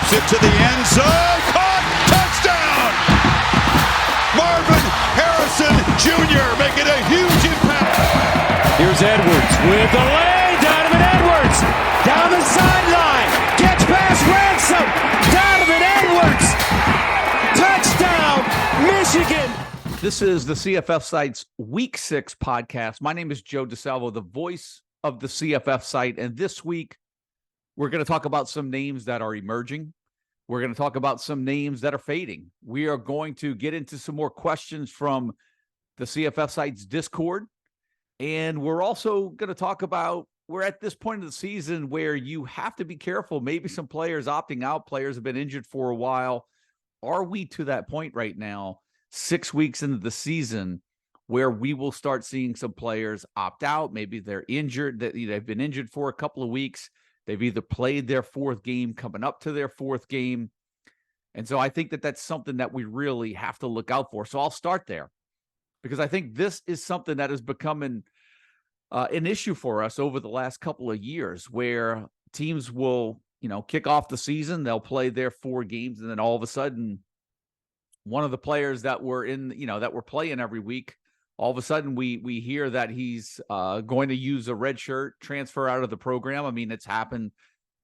Drops it to the end zone. Caught. Touchdown. Marvin Harrison Jr. making a huge impact. Here's Edwards with the lay. Donovan Edwards down the sideline. Gets past Ransom. Donovan Edwards. Touchdown, Michigan. This is the CFF Site's Week 6 podcast. My name is Joe DeSalvo, the voice of the CFF Site. And this week, we're going to talk about some names that are emerging. We're going to talk about some names that are fading. We are going to get into some more questions from the CFF Site's Discord. And we're also going to talk about, we're at this point of the season where you have to be careful. Maybe some players opting out. Players have been injured for a while. Are we to that point right now, 6 weeks into the season, where we will start seeing some players opt out? Maybe they're injured, that they've been injured for a couple of weeks. They've either played their fourth game, coming up to their fourth game. And so I think that that's something that we really have to look out for. So I'll start there, because I think this is something that is becoming an issue for us over the last couple of years, where teams will, kick off the season, they'll play their 4 games, and then all of a sudden, one of the players that were in, that we're playing every week, all of a sudden we hear that he's going to use a red shirt, transfer out of the program. I mean, it's happened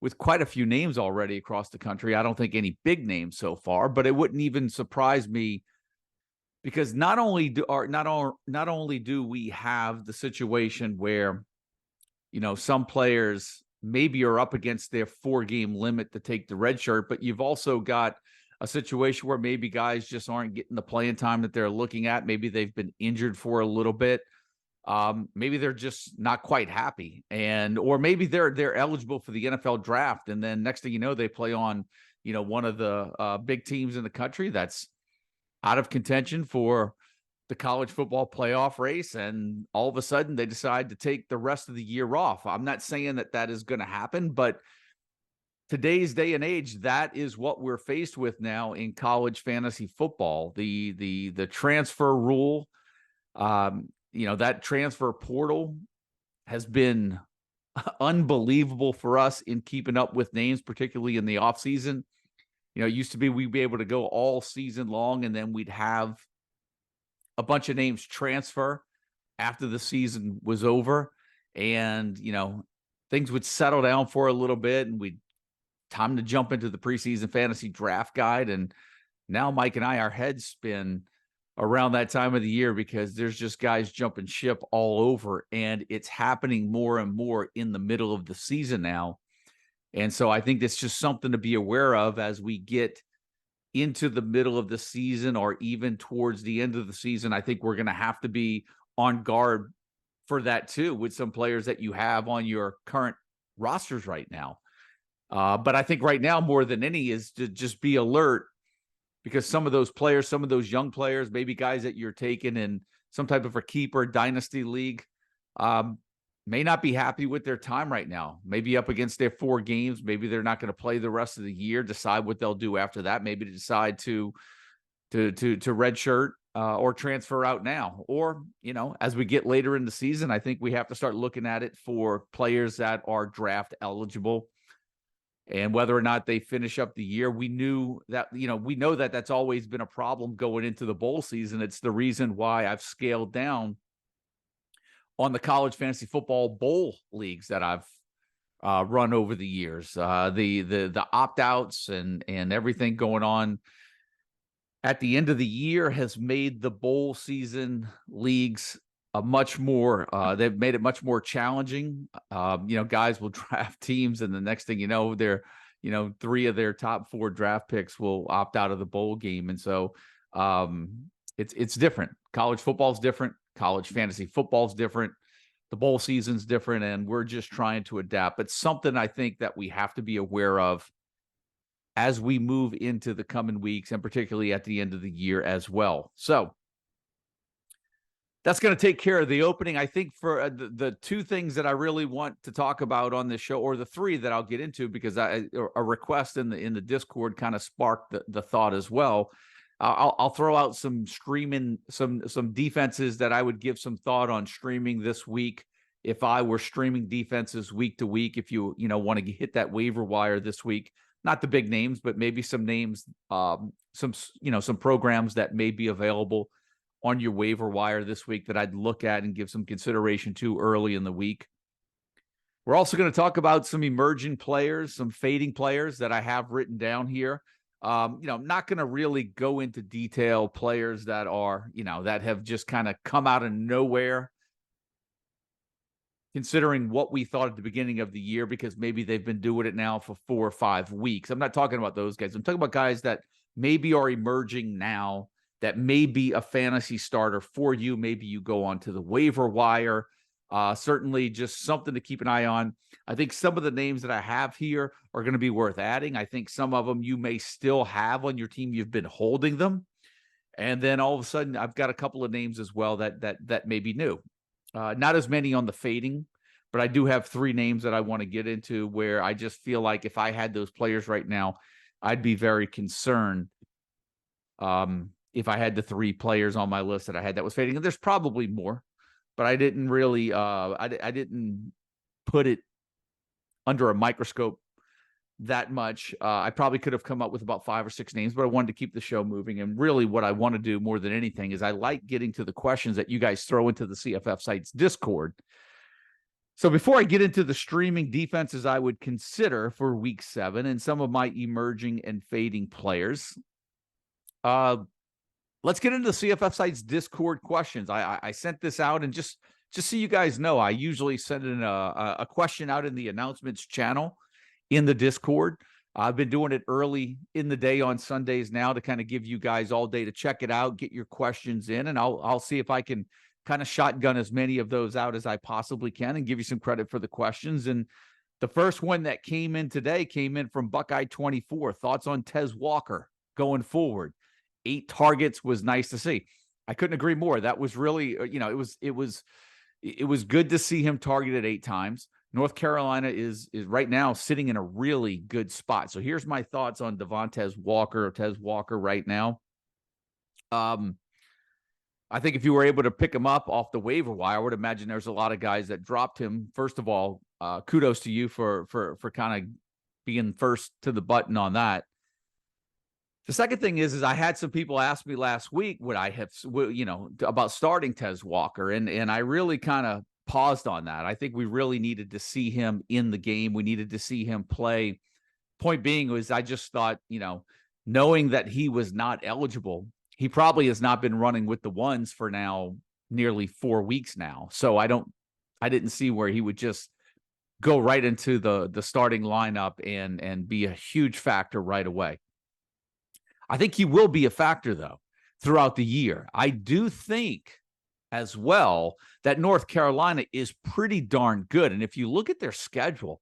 with quite a few names already across the country. I don't think any big names so far, but it wouldn't even surprise me, because not only do we have the situation where, some players maybe are up against their 4-game limit to take the red shirt, but you've also got a situation where maybe guys just aren't getting the playing time that they're looking at. Maybe they've been injured for a little bit. Maybe they're just not quite happy, or maybe they're eligible for the NFL draft, and then next thing you know, they play on, one of the big teams in the country that's out of contention for the college football playoff race, and all of a sudden they decide to take the rest of the year off. I'm not saying that is going to happen, but today's day and age, that is what we're faced with now in college fantasy football. The transfer rule, that transfer portal has been unbelievable for us in keeping up with names, particularly in the offseason. It used to be we'd be able to go all season long, and then we'd have a bunch of names transfer after the season was over, and, things would settle down for a little bit, and we'd time to jump into the preseason fantasy draft guide. And now Mike and I, our heads spin around that time of the year, because there's just guys jumping ship all over, and it's happening more and more in the middle of the season now. And so I think that's just something to be aware of as we get into the middle of the season, or even towards the end of the season. I think we're going to have to be on guard for that too, with some players that you have on your current rosters right now. But I think right now, more than any, is to just be alert, because some of those players, some of those young players, maybe guys that you're taking in some type of a keeper dynasty league, may not be happy with their time right now. Maybe up against their 4 games. Maybe they're not going to play the rest of the year, decide what they'll do after that. Maybe to decide to redshirt or transfer out now. Or, as we get later in the season, I think we have to start looking at it for players that are draft eligible, and whether or not they finish up the year. We know that that's always been a problem going into the bowl season. It's the reason why I've scaled down on the college fantasy football bowl leagues that I've run over the years. The opt-outs and everything going on at the end of the year has made the bowl season leagues they've made it much more challenging. Guys will draft teams, and the next thing you know, 3 of their top 4 draft picks will opt out of the bowl game. And so it's different. College football's different. College fantasy football's different. The bowl season's different, and we're just trying to adapt. But something I think that we have to be aware of as we move into the coming weeks, and particularly at the end of the year as well. So that's going to take care of the opening. I think for the 2 things that I really want to talk about on this show, or the 3 that I'll get into, because a request in the Discord kind of sparked the thought as well. I'll throw out some streaming, some defenses that I would give some thought on streaming this week if I were streaming defenses week to week. If you want to hit that waiver wire this week, not the big names, but maybe some names, some programs that may be available on your waiver wire this week that I'd look at and give some consideration to early in the week. We're also going to talk about some emerging players, some fading players that I have written down here. I'm not going to really go into detail players that are, that have just kind of come out of nowhere, considering what we thought at the beginning of the year, because maybe they've been doing it now for 4 or 5 weeks. I'm not talking about those guys. I'm talking about guys that maybe are emerging now, that may be a fantasy starter for you. Maybe you go onto the waiver wire. Certainly just something to keep an eye on. I think some of the names that I have here are going to be worth adding. I think some of them you may still have on your team. You've been holding them. And then all of a sudden, I've got a couple of names as well that may be new. Not as many on the fading, but I do have 3 names that I want to get into where I just feel like if I had those players right now, I'd be very concerned if I had the 3 players on my list that I had that was fading. And there's probably more, but I didn't really I didn't put it under a microscope that much. I probably could have come up with about 5 or 6 names, but I wanted to keep the show moving. And really what I want to do more than anything is I like getting to the questions that you guys throw into the CFF Sites Discord. So before I get into the streaming defenses I would consider for week 7 and some of my emerging and fading players, let's get into the CFF Sites Discord questions. I sent this out, and just so you guys know, I usually send in a question out in the announcements channel in the Discord. I've been doing it early in the day on Sundays now to kind of give you guys all day to check it out, get your questions in, and I'll see if I can kind of shotgun as many of those out as I possibly can and give you some credit for the questions. And the first one that came in today came in from Buckeye24. Thoughts on Tez Walker going forward? 8 targets was nice to see. I couldn't agree more. That was really, it was good to see him targeted 8 times. North Carolina is right now sitting in a really good spot. So here's my thoughts on Tez Walker right now. I think if you were able to pick him up off the waiver wire, I would imagine there's a lot of guys that dropped him. First of all, kudos to you for kind of being first to the button on that. The second thing is I had some people ask me last week would I have, about starting Tez Walker, and I really kind of paused on that. I think we really needed to see him in the game. We needed to see him play. Point being was I just thought, knowing that he was not eligible, he probably has not been running with the ones for now nearly 4 weeks now. So I didn't see where he would just go right into the starting lineup and be a huge factor right away. I think he will be a factor, though, throughout the year. I do think as well that North Carolina is pretty darn good. And if you look at their schedule,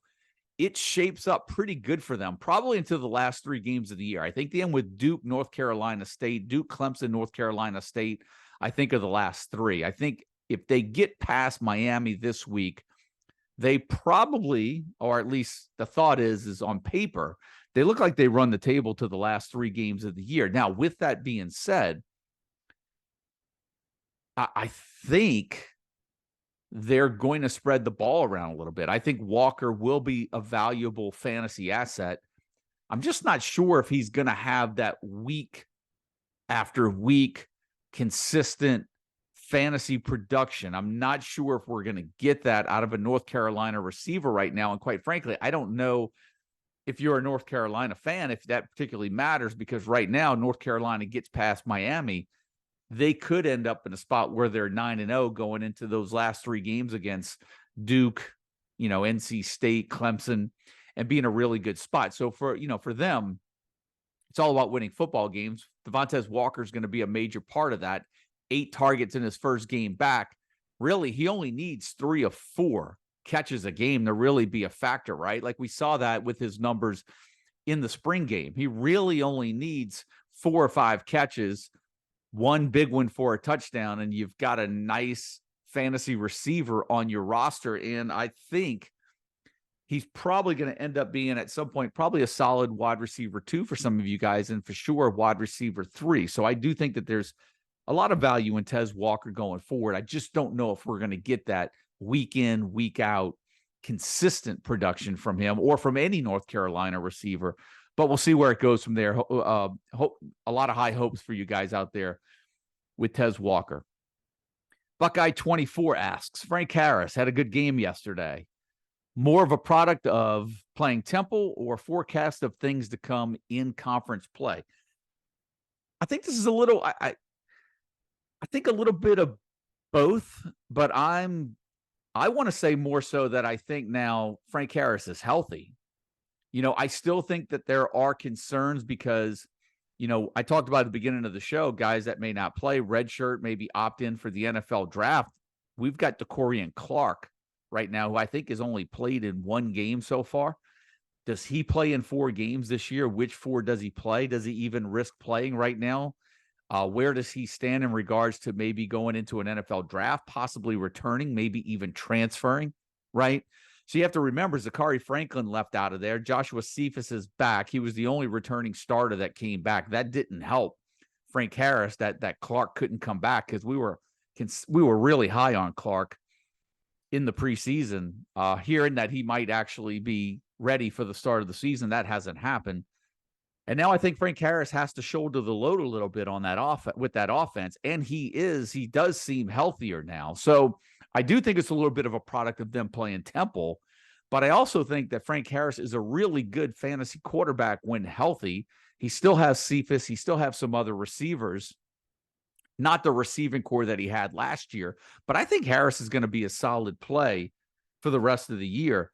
it shapes up pretty good for them, probably into the last 3 games of the year. I think they end with Duke, North Carolina State, Duke, Clemson, North Carolina State, I think, are the last 3. I think if they get past Miami this week, they probably, or at least the thought is on paper, they look like they run the table to the last 3 games of the year. Now, with that being said, I think they're going to spread the ball around a little bit. I think Walker will be a valuable fantasy asset. I'm just not sure if he's going to have that week after week consistent fantasy production. I'm not sure if we're going to get that out of a North Carolina receiver right now. And quite frankly, I don't know if you're a North Carolina fan, if that particularly matters, because right now North Carolina gets past Miami, they could end up in a spot where they're 9-0 going into those last 3 games against Duke, NC State, Clemson, and be in a really good spot. So for them, it's all about winning football games. Tez Walker is going to be a major part of that. 8 targets in his first game back. Really, he only needs 3 of 4 catches a game to really be a factor, right? Like we saw that with his numbers in the spring game. He really only needs 4 or 5 catches, 1 big one for a touchdown, and you've got a nice fantasy receiver on your roster. And I think he's probably going to end up being at some point probably a solid wide receiver 2 for some of you guys, and for sure wide receiver 3. So I do think that there's a lot of value in Tez Walker going forward. I just don't know if we're going to get that week in, week out consistent production from him or from any North Carolina receiver But we'll see where it goes from there. A lot of high hopes for you guys out there with Tez Walker. Buckeye 24 asks, Frank Harris had a good game yesterday. More of a product of playing Temple or forecast of things to come in conference play? I think this is a little, I think a little bit of both, but I want to say more so that I think now Frank Harris is healthy. I still think that there are concerns because, I talked about at the beginning of the show, guys that may not play, redshirt, maybe opt in for the NFL draft. We've got DeCorian Clark right now, who I think has only played in one game so far. Does he play in 4 games this year? Which 4 does he play? Does he even risk playing right now? Where does he stand in regards to maybe going into an NFL draft, possibly returning, maybe even transferring, right? So you have to remember, Zachary Franklin left out of there. Joshua Cephas is back. He was the only returning starter that came back. That didn't help Frank Harris, that Clark couldn't come back, because we were really high on Clark in the preseason, hearing that he might actually be ready for the start of the season. That hasn't happened. And now I think Frank Harris has to shoulder the load a little bit on that with that offense. And he does seem healthier now. So I do think it's a little bit of a product of them playing Temple, but I also think that Frank Harris is a really good fantasy quarterback when healthy. He still has Cephas. He still has some other receivers, not the receiving core that he had last year, but I think Harris is going to be a solid play for the rest of the year.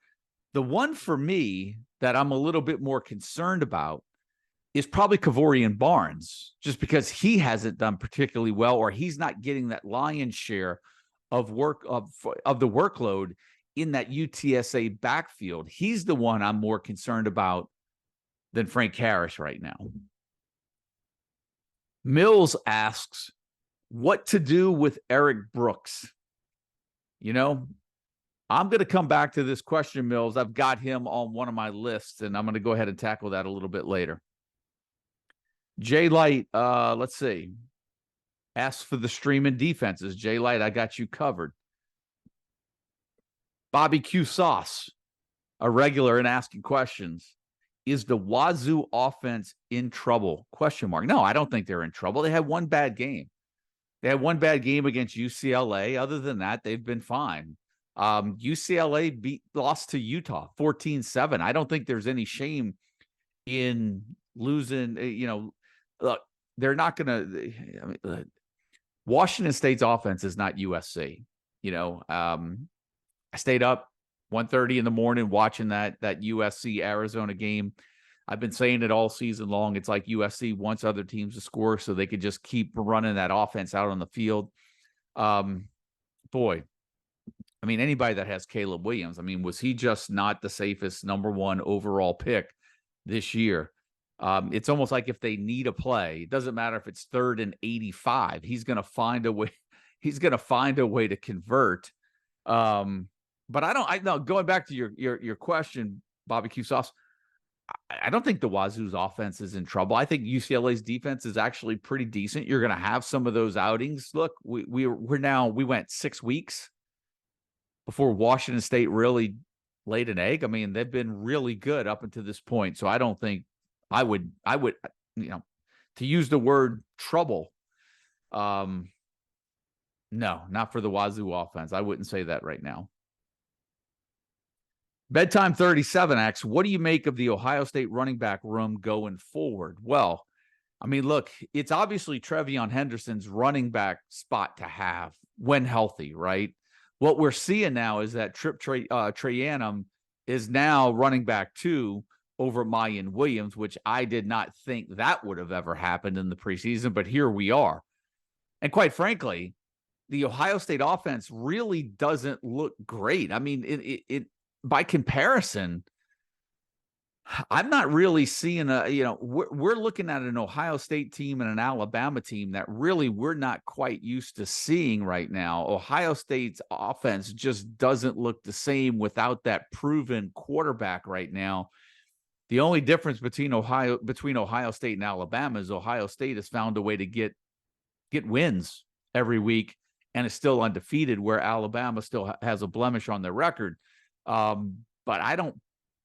The one for me that I'm a little bit more concerned about is probably Kavorian Barnes, just because he hasn't done particularly well, or he's not getting that lion's share of the workload in that UTSA backfield. He's the one I'm more concerned about than Frank Harris right now. Mills asks, what to do with Eric Brooks? I'm going to come back to this question, Mills. I've got him on one of my lists, and I'm going to go ahead and tackle that a little bit later. Jay Light, let's see. Asks for the streaming defenses. Jay Light, I got you covered. Bobby Q Sauce, a regular in asking questions. Is the Wazoo offense in trouble? ? No, I don't think they're in trouble. They had one bad game. They had one bad game against UCLA. Other than that, they've been fine. UCLA lost to Utah 14-7. I don't think there's any shame in losing. Look, they're not going to. Washington State's offense is not USC. I stayed up 1:30 in the morning watching that USC Arizona game. I've been saying it all season long. It's like USC wants other teams to score so they could just keep running that offense out on the field. Boy, anybody that has Caleb Williams, was he just not the safest number 1 overall pick this year? It's almost like if they need a play, it doesn't matter if it's 3rd and 85, he's going to find a way. He's going to find a way to convert. But I know, going back to your question, Bobby Q Sauce, I don't think the Wazoo's offense is in trouble. I think UCLA's defense is actually pretty decent. You're going to have some of those outings. Look, we went 6 weeks before Washington State really laid an egg. They've been really good up until this point. So I don't think I would, to use the word trouble. No, not for the Wazoo offense. I wouldn't say that right now. Bedtime 37 asks, what do you make of the Ohio State running back room going forward? Well, look, it's obviously Trevion Henderson's running back spot to have when healthy, right? What we're seeing now is that Trip Trayanum is now running back 2 over Mayan Williams, which I did not think that would have ever happened in the preseason, but here we are. And quite frankly, the Ohio State offense really doesn't look great. It by comparison, I'm not really seeing we're looking at an Ohio State team and an Alabama team that really we're not quite used to seeing right now. Ohio State's offense just doesn't look the same without that proven quarterback right now. The only difference between Ohio State and Alabama is Ohio State has found a way to get wins every week and is still undefeated, where Alabama still has a blemish on their record. But I don't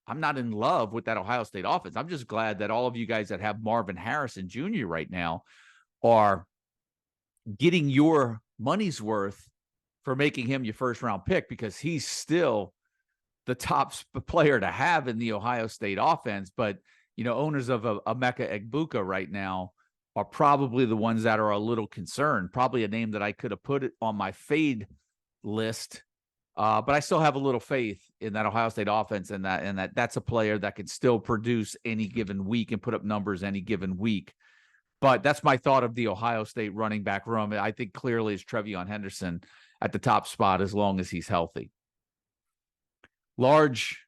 I'm not in love with that Ohio State offense. I'm just glad that all of you guys that have Marvin Harrison Jr. right now are getting your money's worth for making him your first round pick, because he's still the top player to have in the Ohio State offense. But, owners of Emeka Egbuka right now are probably the ones that are a little concerned. Probably a name that I could have put it on my fade list. But I still have a little faith in that Ohio State offense, and that's a player that can still produce any given week and put up numbers any given week. But that's my thought of the Ohio State running back room. I think clearly it's TreVeyon Henderson at the top spot as long as he's healthy. Large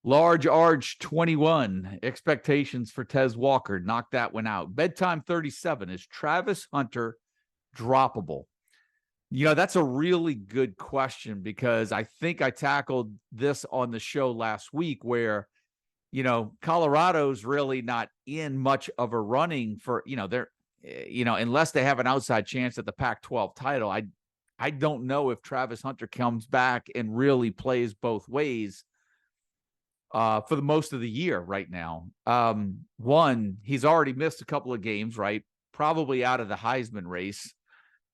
Arch 21 expectations for Tez Walker. Knock that one out. Bedtime 37. Is Travis Hunter droppable? That's a really good question, because I think I tackled this on the show last week where, Colorado's really not in much of a running for, they're, unless they have an outside chance at the Pac-12 title. I don't know if Travis Hunter comes back and really plays both ways for the most of the year right now. One, he's already missed a couple of games, right? Probably out of the Heisman race.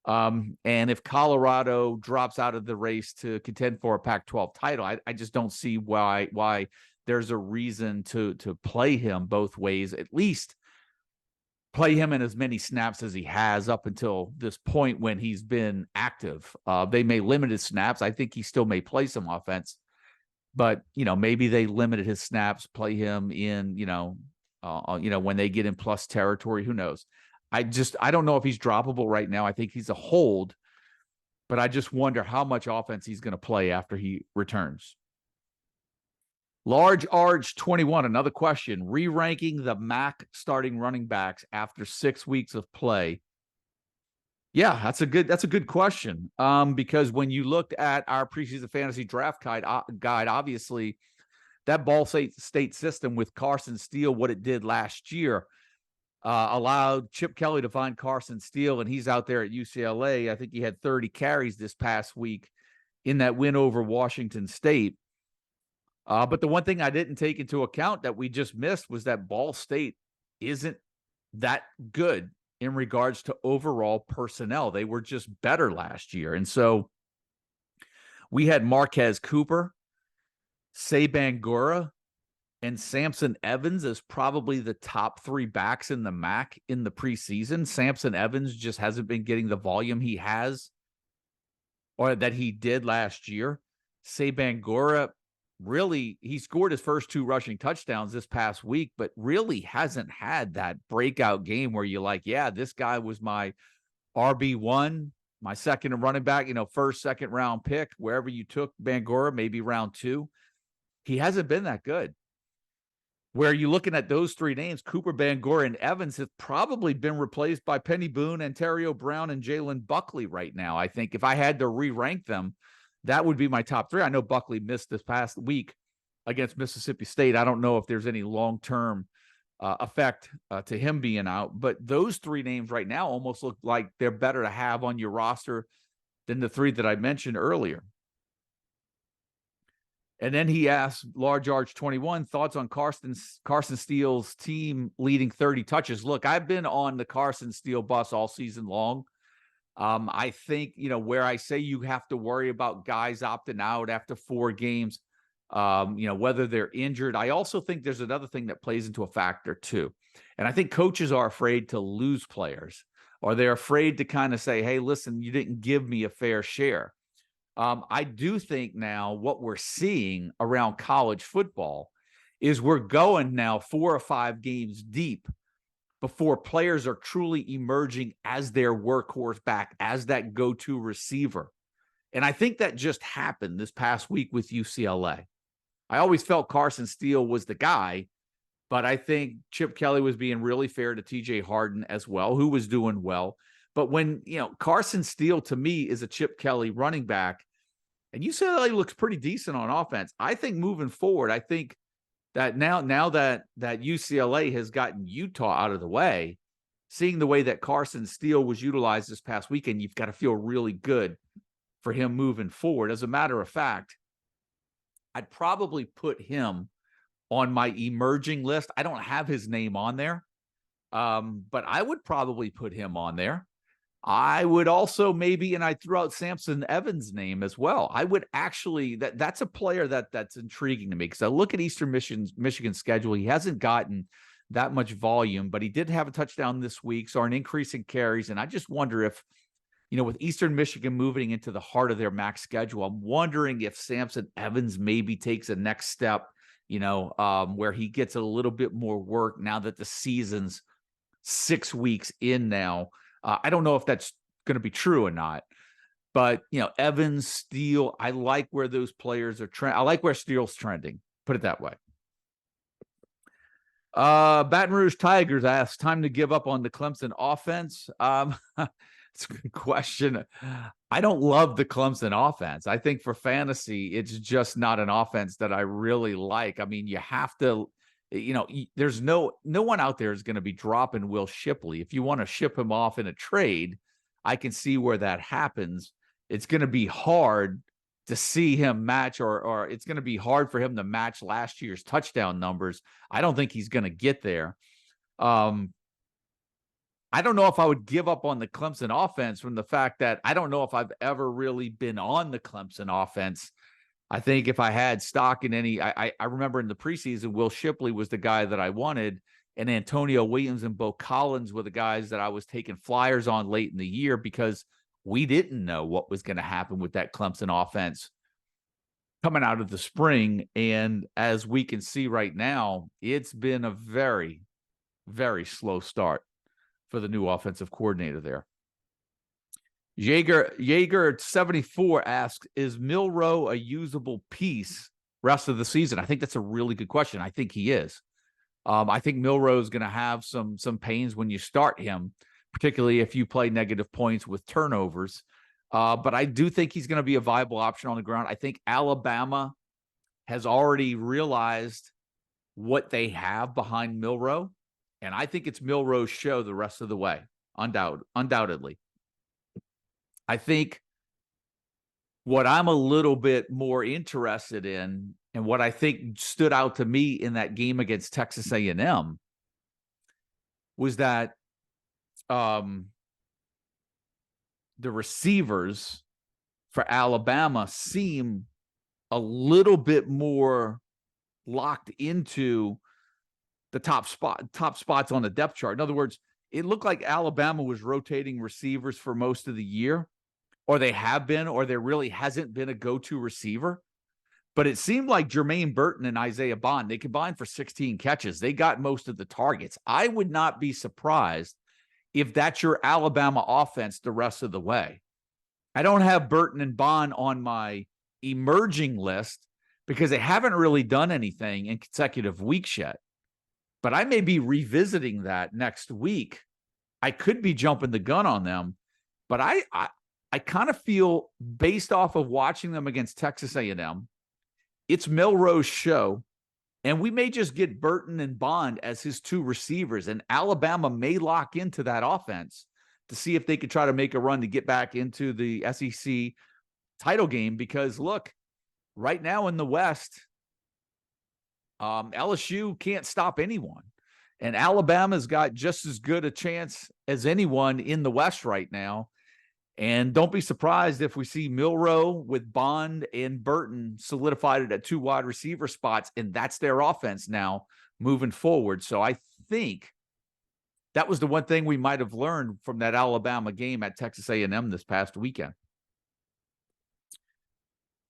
And if Colorado drops out of the race to contend for a Pac-12 title, I just don't see why there's a reason to play him both ways, at least play him in as many snaps as he has up until this point when he's been active. They may limit his snaps. I think he still may play some offense, but, maybe they limited his snaps, play him in, when they get in plus territory, who knows? I don't know if he's droppable right now. I think he's a hold, but I just wonder how much offense he's going to play after he returns. Large Arch 21, another question. Re-ranking the MAC starting running backs after 6 weeks of play. Yeah, that's a good question. Because when you looked at our preseason fantasy draft guide, obviously that Ball State system with Carson Steele, what it did last year, allowed Chip Kelly to find Carson Steele, and he's out there at UCLA. I think he had 30 carries this past week in that win over Washington State. But the one thing I didn't take into account that we just missed was that Ball State isn't that good in regards to overall personnel. They were just better last year. And so we had Marquez Cooper, Say Bangura, and Samson Evans as probably the top three backs in the MAC in the preseason. Samson Evans just hasn't been getting the volume he has or that he did last year. Say Bangura, really, he scored his first 2 rushing touchdowns this past week, but really hasn't had that breakout game where you're like, yeah, this guy was my RB1, my second running back, first, second round pick, wherever you took Bangura, maybe round 2. He hasn't been that good. Where you're looking at those 3 names, Cooper, Bangura, and Evans have probably been replaced by Penny Boone, Ontario Brown, and Jalen Buckley right now. I think if I had to re-rank them, that would be my top 3. I know Buckley missed this past week against Mississippi State. I don't know if there's any long-term effect to him being out, but those 3 names right now almost look like they're better to have on your roster than the 3 that I mentioned earlier. And then he asked Large Arch 21, thoughts on Carson Steele's team leading 30 touches. Look, I've been on the Carson Steele bus all season long. I think, where I say you have to worry about guys opting out after 4 games, whether they're injured. I also think there's another thing that plays into a factor too. And I think coaches are afraid to lose players, or they're afraid to kind of say, hey, listen, you didn't give me a fair share. I do think now what we're seeing around college football is we're going now 4 or 5 games deep before players are truly emerging as their workhorse back, as that go-to receiver. And I think that just happened this past week with UCLA. I always felt Carson Steele was the guy, but I think Chip Kelly was being really fair to TJ Harden as well, who was doing well. But when, Carson Steele to me is a Chip Kelly running back, and UCLA looks pretty decent on offense. I think moving forward, I think that now that UCLA has gotten Utah out of the way, seeing the way that Carson Steele was utilized this past weekend, you've got to feel really good for him moving forward. As a matter of fact, I'd probably put him on my emerging list. I don't have his name on there, but I would probably put him on there. I would also maybe, and I threw out Samson Evans' name as well. I would actually, that's a player that's intriguing to me, because I look at Eastern Michigan's schedule. He hasn't gotten that much volume, but he did have a touchdown this week, so an increase in carries. And I just wonder if, with Eastern Michigan moving into the heart of their MAC schedule, I'm wondering if Samson Evans maybe takes a next step, where he gets a little bit more work now that the season's 6 weeks in now. I don't know if that's going to be true or not, but Evans, Steele, I like where those players are trending. I like where Steele's trending. Put it that way. Baton Rouge Tigers asked, time to give up on the Clemson offense. It's a good question. I don't love the Clemson offense. I think for fantasy, it's just not an offense that I really like. I mean, you have to. There's no one out there is going to be dropping Will Shipley. If you want to ship him off in a trade, I can see where that happens. It's going to be hard to see him match, or it's going to be hard for him to match last year's touchdown numbers. I don't think he's going to get there. I don't know if I would give up on the Clemson offense from the fact that I don't know if I've ever really been on the Clemson offense. I think if I had stock in any, I remember in the preseason, Will Shipley was the guy that I wanted, and Antonio Williams and Bo Collins were the guys that I was taking flyers on late in the year, because we didn't know what was going to happen with that Clemson offense coming out of the spring. And as we can see right now, it's been a very, very slow start for the new offensive coordinator there. Jaeger 74 asks, is Milroe a usable piece rest of the season? I think that's a really good question. I think he is. I think Milroe is going to have some pains when you start him, particularly if you play negative points with turnovers. But I do think he's going to be a viable option on the ground. I think Alabama has already realized what they have behind Milroe, and I think it's Milroe's show the rest of the way, undoubtedly. I think what I'm a little bit more interested in, and what I think stood out to me in that game against Texas A&M, was that the receivers for Alabama seem a little bit more locked into the top spots on the depth chart. In other words, it looked like Alabama was rotating receivers for most of the year, or they have been, or there really hasn't been a go-to receiver. But it seemed like Jermaine Burton and Isaiah Bond, they combined for 16 catches. They got most of the targets. I would not be surprised if that's your Alabama offense the rest of the way. I don't have Burton and Bond on my emerging list because they haven't really done anything in consecutive weeks yet. But I may be revisiting that next week. I could be jumping the gun on them, but I kind of feel, based off of watching them against Texas A&M, it's Milroe's show, and we may just get Burton and Bond as his two receivers, and Alabama may lock into that offense to see if they could try to make a run to get back into the SEC title game. Because look, right now in the West, LSU can't stop anyone, and Alabama's got just as good a chance as anyone in the West right now. And don't be surprised if we see Milroe with Bond and Burton solidified it at two wide receiver spots, and that's their offense now moving forward. So I think that was the one thing we might have learned from that Alabama game at Texas A&M this past weekend.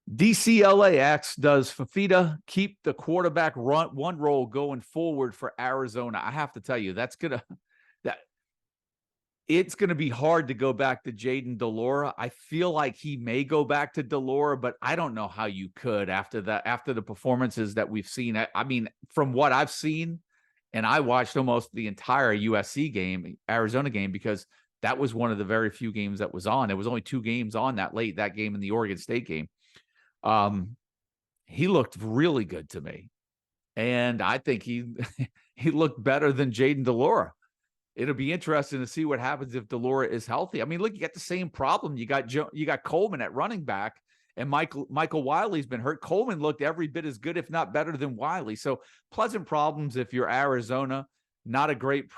DCLAX, does Fafita keep the quarterback one role going forward for Arizona? I have to tell you, it's going to be hard to go back to Jayden de Laura. I feel like he may go back to de Laura, but I don't know how you could after the performances that we've seen. I mean, from what I've seen, and I watched almost the entire USC game, Arizona game, because that was one of the very few games that was on. There was only two games on that late, that game and the Oregon State game. He looked really good to me. And I think he looked better than Jayden de Laura. It'll be interesting to see what happens if de Laura is healthy. I mean, look, you got the same problem. You got Coleman at running back, And Michael Wiley's been hurt. Coleman looked every bit as good, if not better than Wiley. So pleasant problems if you're Arizona. Not a great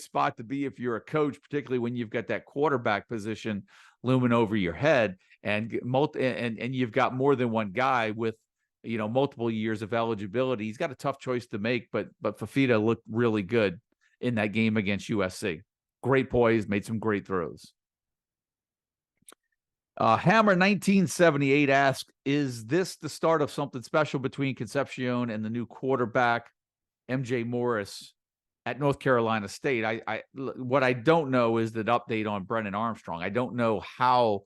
spot to be if you're a coach, particularly when you've got that quarterback position looming over your head, and you've got more than one guy with multiple years of eligibility. He's got a tough choice to make, but Fifita looked really good in that game against USC. Great poise, made some great throws. Hammer 1978 asks, is this the start of something special between Concepcion and the new quarterback, MJ Morris, at North Carolina State? What I don't know is the update on Brennan Armstrong. I don't know how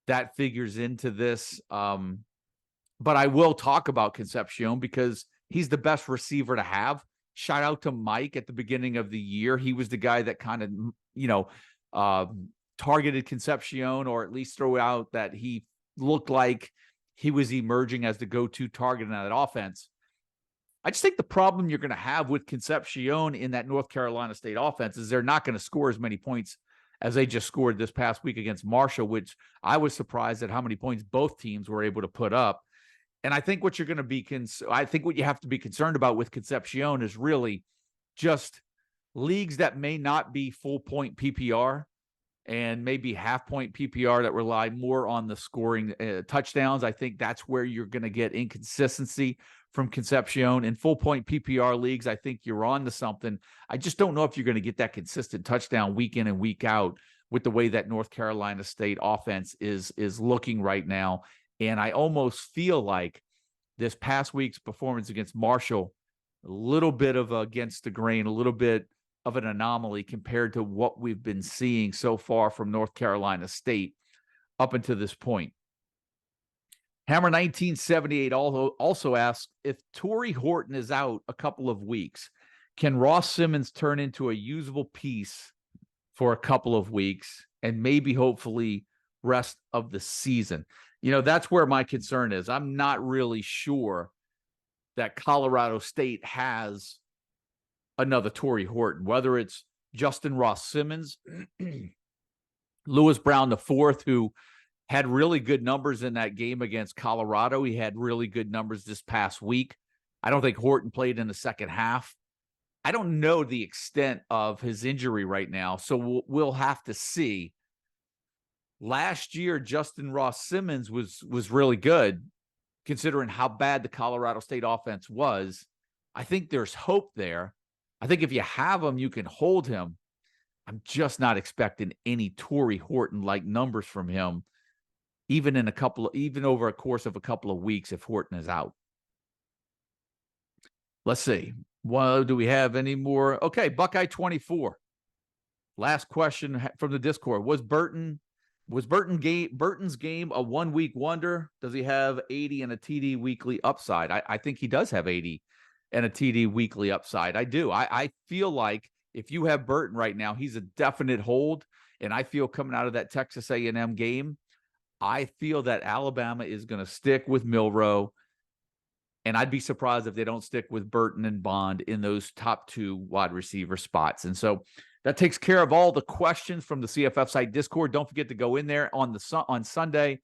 that figures into this. But I will talk about Concepcion because he's the best receiver to have. Shout out to Mike at the beginning of the year. He was the guy that kind of, targeted Concepcion, or at least throw out that he looked like he was emerging as the go-to target in that offense. I just think the problem you're going to have with Concepcion in that North Carolina State offense is they're not going to score as many points as they just scored this past week against Marshall, which I was surprised at how many points both teams were able to put up. And I think what you're going to be, I think what you have to be concerned about with Concepcion is really just leagues that may not be full point PPR and maybe half point PPR that rely more on the scoring touchdowns. I think that's where you're going to get inconsistency from Concepcion. In full point PPR leagues, I think you're on to something. I just don't know if you're going to get that consistent touchdown week in and week out with the way that North Carolina State offense is looking right now. And I almost feel like this past week's performance against Marshall, a little bit of against the grain, a little bit of an anomaly compared to what we've been seeing so far from North Carolina State up until this point. Hammer 1978 also asks, if Torrey Horton is out a couple of weeks, can Ross Simmons turn into a usable piece for a couple of weeks and maybe hopefully rest of the season? That's where my concern is. I'm not really sure that Colorado State has another Torrey Horton, whether it's Justin Ross Simmons, Lewis Brown IV, who had really good numbers in that game against Colorado. He had really good numbers this past week. I don't think Horton played in the second half. I don't know the extent of his injury right now, so we'll have to see. Last year, Justin Ross Simmons was really good, considering how bad the Colorado State offense was. I think there's hope there. I think if you have him, you can hold him. I'm just not expecting any Torrey Horton-like numbers from him, even over a course of a couple of weeks if Horton is out. Let's see. Well, do we have any more? Okay, Buckeye 24. Last question from the Discord. Was Burton's game a 1 week wonder? Does he have 80 and a TD weekly upside? I think he does have 80 and a TD weekly upside. I do. I feel like if you have Burton right now, he's a definite hold. And I feel coming out of that Texas A&M game, I feel that Alabama is going to stick with Milroe. And I'd be surprised if they don't stick with Burton and Bond in those top two wide receiver spots. And so that takes care of all the questions from the CFF site Discord. Don't forget to go in there on Sunday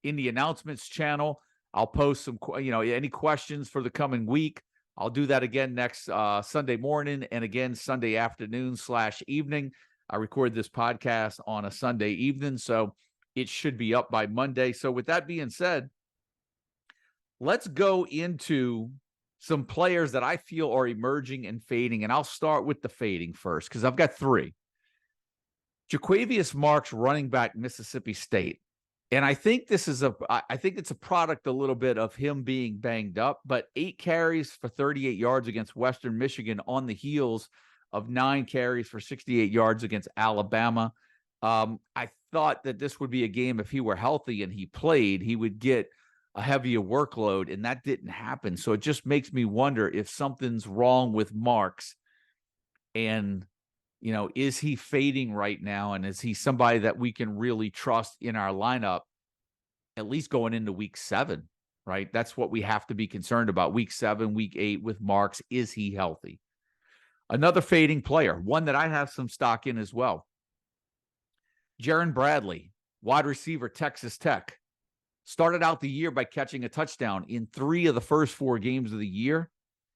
in the announcements channel. I'll post some, any questions for the coming week. I'll do that again next Sunday morning and again Sunday afternoon/evening. I record this podcast on a Sunday evening, so it should be up by Monday. So with that being said, let's go into some players that I feel are emerging and fading, and I'll start with the fading first because I've got three. Jaquavius Marks, running back, Mississippi State. And I think it's a product a little bit of him being banged up, but 8 carries for 38 yards against Western Michigan on the heels of 9 carries for 68 yards against Alabama. I thought that this would be a game if he were healthy and he played, he would get a heavier workload, and that didn't happen. So it just makes me wonder if something's wrong with Marks, and is he fading right now? And is he somebody that we can really trust in our lineup, at least going into week 7, right? That's what we have to be concerned about. Week 7, week 8 with Marks. Is he healthy? Another fading player, one that I have some stock in as well. Jaron Bradley, wide receiver, Texas Tech. Started out the year by catching a touchdown in 3 of the first 4 games of the year.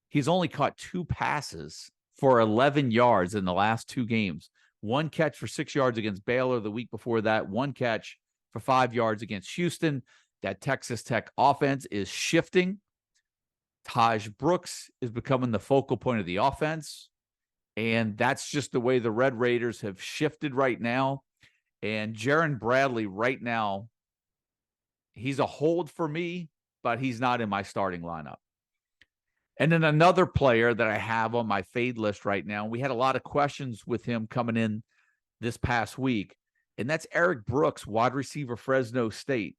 He's only caught 2 passes for 11 yards in the last 2 games. 1 catch for 6 yards against Baylor the week before that. 1 catch for 5 yards against Houston. That Texas Tech offense is shifting. Taj Brooks is becoming the focal point of the offense. And that's just the way the Red Raiders have shifted right now. And Jaron Bradley right now, he's a hold for me, but he's not in my starting lineup. And then another player that I have on my fade list right now, we had a lot of questions with him coming in this past week, and that's Eric Brooks, wide receiver, Fresno State.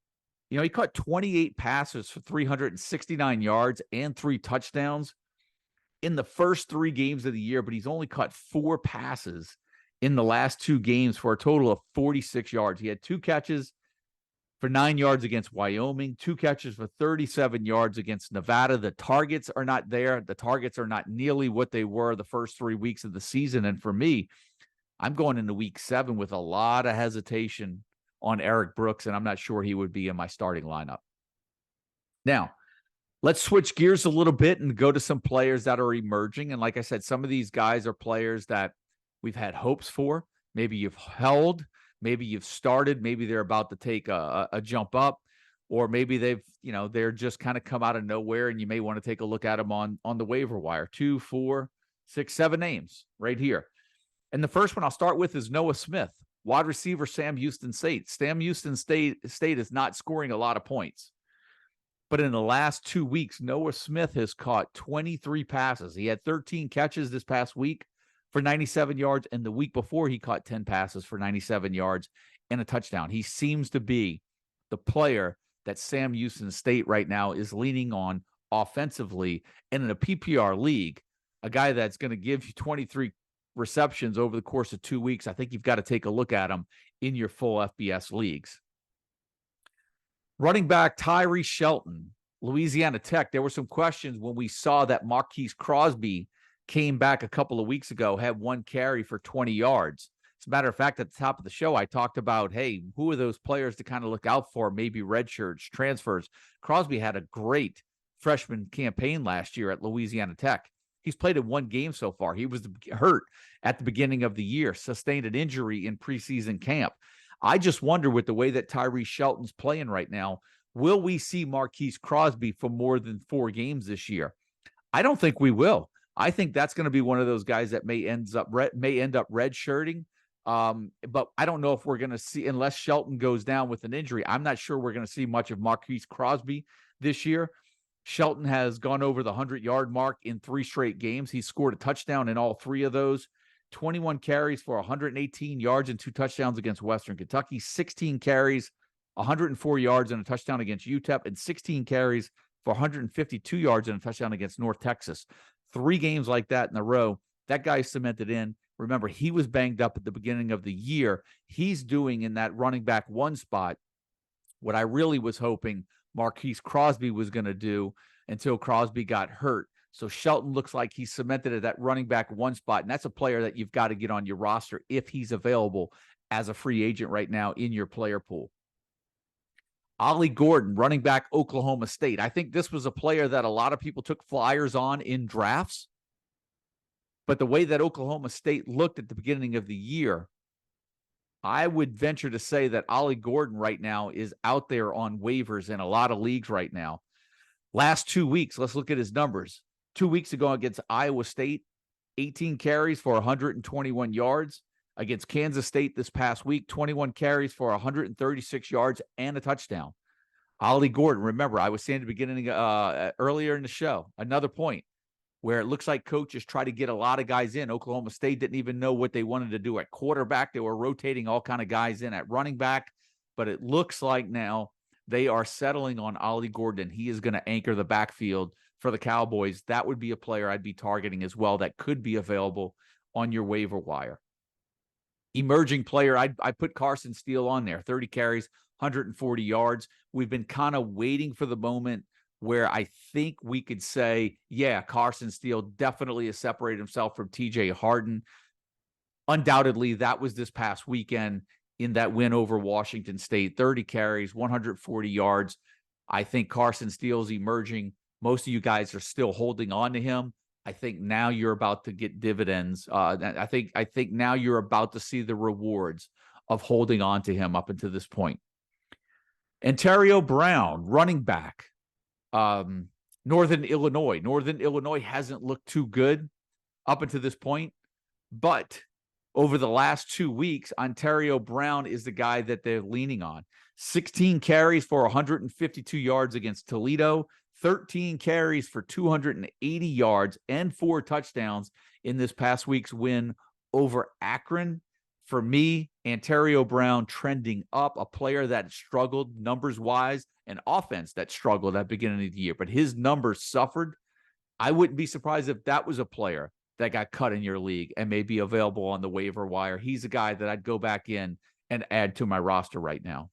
You know, he caught 28 passes for 369 yards and 3 touchdowns in the first 3 games of the year, but he's only caught 4 passes in the last 2 games for a total of 46 yards. He had 2 catches for 9 yards against Wyoming, 2 catches for 37 yards against Nevada. The targets are not there. The targets are not nearly what they were the first 3 weeks of the season. And for me, I'm going into week 7 with a lot of hesitation on Eric Brooks, and I'm not sure he would be in my starting lineup. Now, let's switch gears a little bit and go to some players that are emerging. And like I said, some of these guys are players that we've had hopes for. Maybe you've held. Maybe you've started, maybe they're about to take a jump up, or maybe they're just kind of come out of nowhere and you may want to take a look at them on the waiver wire. 2, 4, 6, 7 names right here. And the first one I'll start with is Noah Smith, wide receiver, Sam Houston State. Sam Houston State is not scoring a lot of points. But in the last 2 weeks, Noah Smith has caught 23 passes. He had 13 catches this past week for 97 yards, and the week before he caught 10 passes for 97 yards and a touchdown. He seems to be the player that Sam Houston State right now is leaning on offensively. And in a PPR league, a guy that's going to give you 23 receptions over the course of 2 weeks, I think you've got to take a look at him in your full FBS leagues. Running back Tyree Shelton, Louisiana Tech. There were some questions when we saw that Marquise Crosby came back a couple of weeks ago, had 1 carry for 20 yards. As a matter of fact, at the top of the show, I talked about, hey, who are those players to kind of look out for? Maybe redshirts, transfers. Crosby had a great freshman campaign last year at Louisiana Tech. He's played in 1 game so far. He was hurt at the beginning of the year, sustained an injury in preseason camp. I just wonder, with the way that Tyree Shelton's playing right now, will we see Marquise Crosby for more than 4 games this year? I don't think we will. I think that's going to be one of those guys that may end up redshirting. But I don't know if we're going to see, unless Shelton goes down with an injury, I'm not sure we're going to see much of Marquise Crosby this year. Shelton has gone over the 100-yard mark in 3 straight games. He scored a touchdown in all 3 of those. 21 carries for 118 yards and 2 touchdowns against Western Kentucky. 16 carries, 104 yards and a touchdown against UTEP, and 16 carries for 152 yards and a touchdown against North Texas. 3 games like that in a row. That guy's cemented in. Remember, he was banged up at the beginning of the year. He's doing in that running back 1 spot what I really was hoping Marquise Crosby was going to do until Crosby got hurt. So Shelton looks like he's cemented at that running back 1 spot, and that's a player that you've got to get on your roster if he's available as a free agent right now in your player pool. Ollie Gordon, running back, Oklahoma State. I think this was a player that a lot of people took flyers on in drafts. But the way that Oklahoma State looked at the beginning of the year, I would venture to say that Ollie Gordon right now is out there on waivers in a lot of leagues right now. Last 2 weeks, let's look at his numbers. 2 weeks ago against Iowa State, 18 carries for 121 yards. Against Kansas State this past week, 21 carries for 136 yards and a touchdown. Ollie Gordon, remember, I was saying at the beginning earlier in the show, another point where it looks like coaches try to get a lot of guys in. Oklahoma State didn't even know what they wanted to do at quarterback. They were rotating all kind of guys in at running back, but it looks like now they are settling on Ollie Gordon. He is going to anchor the backfield for the Cowboys. That would be a player I'd be targeting as well that could be available on your waiver wire. Emerging player, I put Carson Steele on there. 30 carries, 140 yards. We've been kind of waiting for the moment where I think we could say, yeah, Carson Steele definitely has separated himself from TJ Harden. Undoubtedly, that was this past weekend in that win over Washington State. 30 carries, 140 yards. I think Carson Steele's emerging. Most of you guys are still holding on to him. I think now you're about to get dividends. I think now you're about to see the rewards of holding on to him up until this point. Ontario Brown, running back, Northern Illinois. Northern Illinois hasn't looked too good up until this point, but over the last 2 weeks, Ontario Brown is the guy that they're leaning on. 16 carries for 152 yards against Toledo, 13 carries for 280 yards and 4 touchdowns in this past week's win over Akron. For me, Ontario Brown trending up, a player that struggled numbers-wise, an offense that struggled at the beginning of the year, but his numbers suffered. I wouldn't be surprised if that was a player that got cut in your league and may be available on the waiver wire. He's a guy that I'd go back in and add to my roster right now.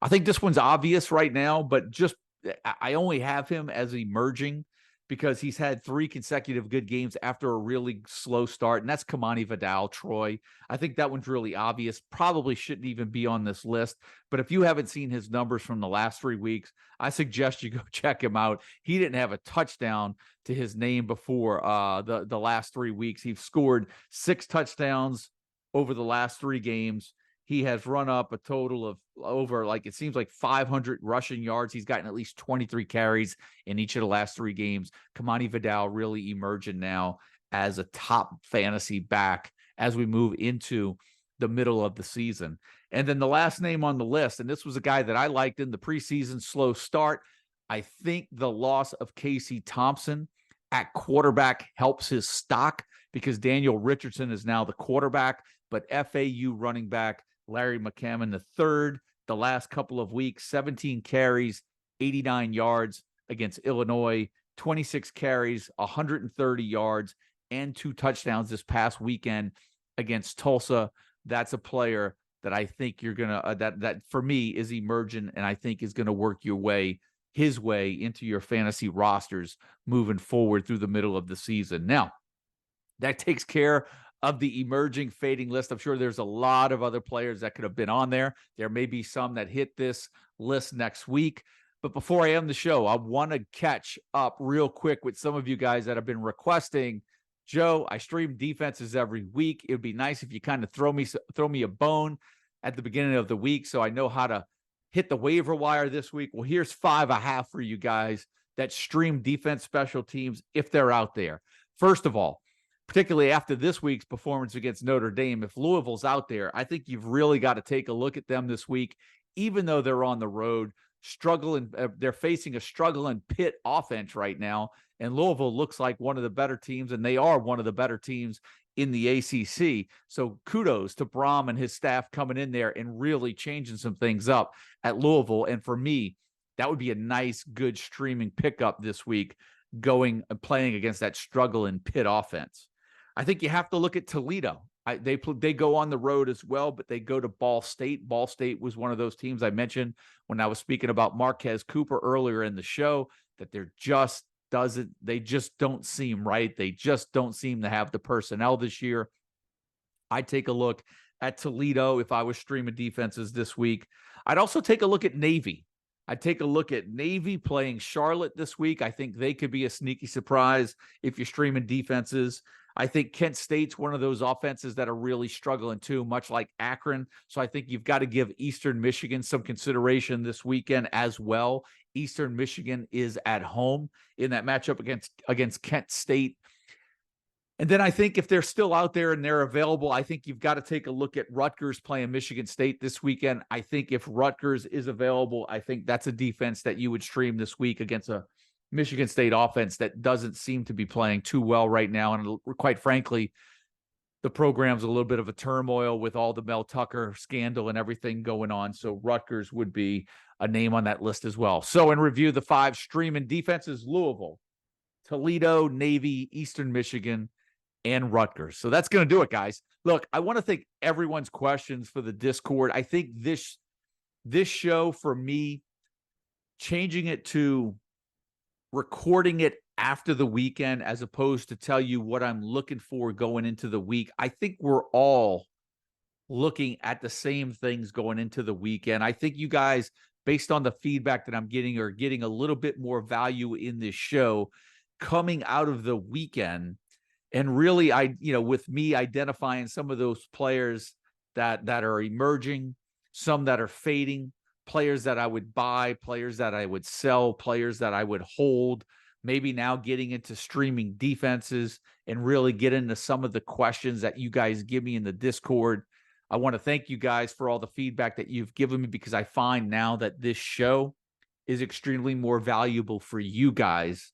I think this one's obvious right now, but just I only have him as emerging because he's had 3 consecutive good games after a really slow start, and that's Kamani Vidal, Troy. I think that one's really obvious. Probably shouldn't even be on this list, but if you haven't seen his numbers from the last 3 weeks, I suggest you go check him out. He didn't have a touchdown to his name before the last 3 weeks. He's scored 6 touchdowns over the last 3 games. He has run up a total of over, it seems like 500 rushing yards. He's gotten at least 23 carries in each of the last 3 games. Kamani Vidal really emerging now as a top fantasy back as we move into the middle of the season. And then the last name on the list, and this was a guy that I liked in the preseason slow start. I think the loss of Casey Thompson at quarterback helps his stock because Daniel Richardson is now the quarterback, but FAU running back Larry McCammon III, the last couple of weeks, 17 carries, 89 yards against Illinois, 26 carries, 130 yards, and 2 touchdowns this past weekend against Tulsa. That's a player that I think you're going to, that for me is emergent and I think is going to work his way into your fantasy rosters moving forward through the middle of the season. Now, that takes care of the emerging fading list. I'm sure there's a lot of other players that could have been on there. There may be some that hit this list next week. But before I end the show, I want to catch up real quick with some of you guys that have been requesting, Joe, I stream defenses every week. It would be nice if you kind of throw me a bone at the beginning of the week so I know how to hit the waiver wire this week. Well, here's 5 I have for you guys that stream defense special teams if they're out there. First of all, particularly after this week's performance against Notre Dame, if Louisville's out there, I think you've really got to take a look at them this week, even though they're on the road, they're facing a struggling Pitt offense right now, and Louisville looks like one of the better teams, and they are one of the better teams in the ACC. So kudos to Brom and his staff coming in there and really changing some things up at Louisville. And for me, that would be a nice, good streaming pickup this week, going and playing against that struggling Pitt offense. I think you have to look at Toledo. They go on the road as well, but they go to Ball State. Ball State was one of those teams I mentioned when I was speaking about Marquez Cooper earlier in the show, that they just don't seem right. They just don't seem to have the personnel this year. I'd take a look at Toledo if I was streaming defenses this week. I'd also take a look at Navy. I'd take a look at Navy playing Charlotte this week. I think they could be a sneaky surprise if you're streaming defenses. I think Kent State's one of those offenses that are really struggling too, much like Akron. So I think you've got to give Eastern Michigan some consideration this weekend as well. Eastern Michigan is at home in that matchup against Kent State. And then I think if they're still out there and they're available, I think you've got to take a look at Rutgers playing Michigan State this weekend. I think if Rutgers is available, I think that's a defense that you would stream this week against a Michigan State offense that doesn't seem to be playing too well right now. And quite frankly, the program's a little bit of a turmoil with all the Mel Tucker scandal and everything going on. So Rutgers would be a name on that list as well. So in review, the 5 streaming defenses: Louisville, Toledo, Navy, Eastern Michigan, and Rutgers. So that's going to do it, guys. Look, I want to thank everyone's questions for the Discord. I think this show, for me, changing it to recording it after the weekend as opposed to tell you what I'm looking for going into the week, I think we're all looking at the same things going into the weekend. I think you guys, based on the feedback that I'm getting, are getting a little bit more value in this show coming out of the weekend. And really, with me identifying some of those players that are emerging, some that are fading, players that I would buy, players that I would sell, players that I would hold, maybe now getting into streaming defenses and really get into some of the questions that you guys give me in the Discord. I want to thank you guys for all the feedback that you've given me, because I find now that this show is extremely more valuable for you guys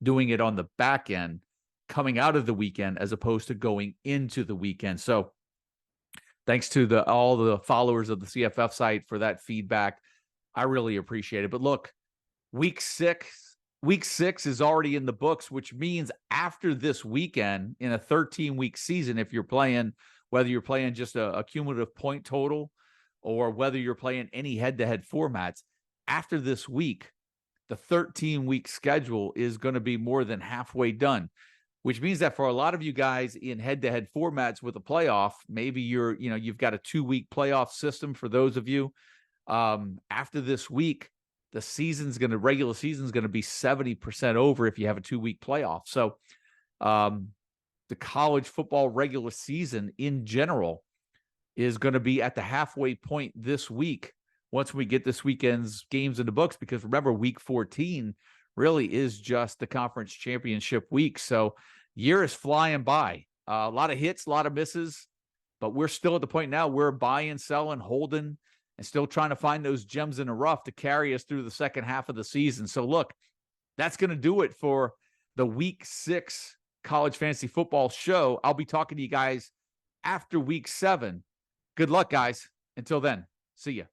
doing it on the back end, coming out of the weekend, as opposed to going into the weekend. So thanks to all the followers of the CFF site for that feedback. I really appreciate it. But look, week six is already in the books, which means after this weekend in a 13-week season, if you're playing, whether you're playing just a cumulative point total or whether you're playing any head-to-head formats, after this week, the 13-week schedule is going to be more than halfway done, which means that for a lot of you guys in head-to-head formats with a playoff, maybe you've got a 2-week playoff system. For those of you, after this week, the regular season's going to be 70% over if you have a 2-week playoff. So, the college football regular season in general is going to be at the halfway point this week once we get this weekend's games in the books, because remember, week 14 really is just the conference championship week. So year is flying by. A lot of hits, a lot of misses, but we're still at the point now we're buying, selling, holding, and still trying to find those gems in the rough to carry us through the second half of the season. So look, that's going to do it for the week 6 college fantasy football show. I'll be talking to you guys after week 7. Good luck, guys. Until then, see ya.